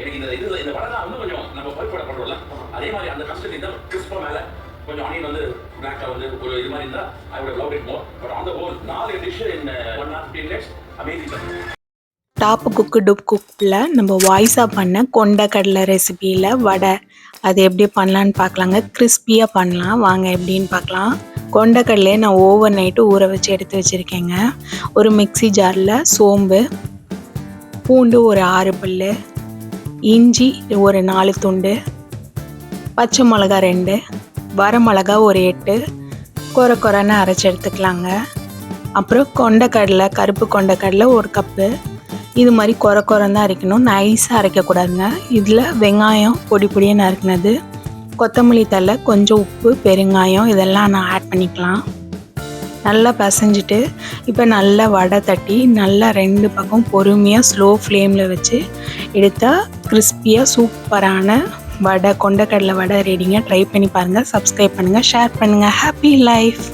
எனக்கு இந்த வடை தான் வந்து கொஞ்சம் நம்ம பருப்பு வடை பண்றோம்ல அதே மாதிரி அந்த கன்சிஸ்டன்சி தான் கிறிஸ்பா மேல கொஞ்சம் ஆனியன் வந்து பிளாக்கா வந்து ஒரு இது மாதிரி இருந்தா I would love it more but on the whole 4 dish in 1 hour 15 minutes amazing. Top Cook Dupe குக்கில் நம்ம வாய்ஸாக பண்ண கொண்டக்கடலை ரெசிபியில் வடை அது எப்படி பண்ணலான்னு பார்க்கலாங்க. கிறிஸ்பியாக பண்ணலாம் வாங்க எப்படின்னு பார்க்கலாம். கொண்டக்கடலையை நான் ஓவர் நைட்டு ஊற வச்சு எடுத்து வச்சுருக்கேங்க. ஒரு மிக்ஸி ஜாரில் சோம்பு, பூண்டு ஒரு 6 பல், இஞ்சி ஒரு 4 துண்டு, பச்சை மிளகா 2, வரமிளகா ஒரு 8 கொரன்னு அரைச்சி எடுத்துக்கலாங்க. அப்புறம் கொண்டக்கடலை, கருப்பு கொண்டக்கடலை 1 கப்பு. இது மாதிரி கொரன்னு தான் அரைக்கணும், நைஸாக அரைக்கக்கூடாதுங்க. இதில் வெங்காயம் பொடி பொடியாக நறுக்குனது, கொத்தமல்லி தழை, கொஞ்சம் உப்பு, பெருங்காயம் இதெல்லாம் நான் ஆட் பண்ணிக்கலாம். நல்லா பிசைஞ்சிட்டு இப்போ நல்லா வடை தட்டி நல்லா 2 பக்கம் பொறுமையாக ஸ்லோ ஃப்ளேமில் வச்சு எடுத்தால் கிறிஸ்பியாக சூப்பரான வடை, கொண்டக்கடலை வடை ரெடிங்க. ட்ரை பண்ணி பாருங்கள், சப்ஸ்கிரைப் பண்ணுங்கள், ஷேர் பண்ணுங்கள். Happy life.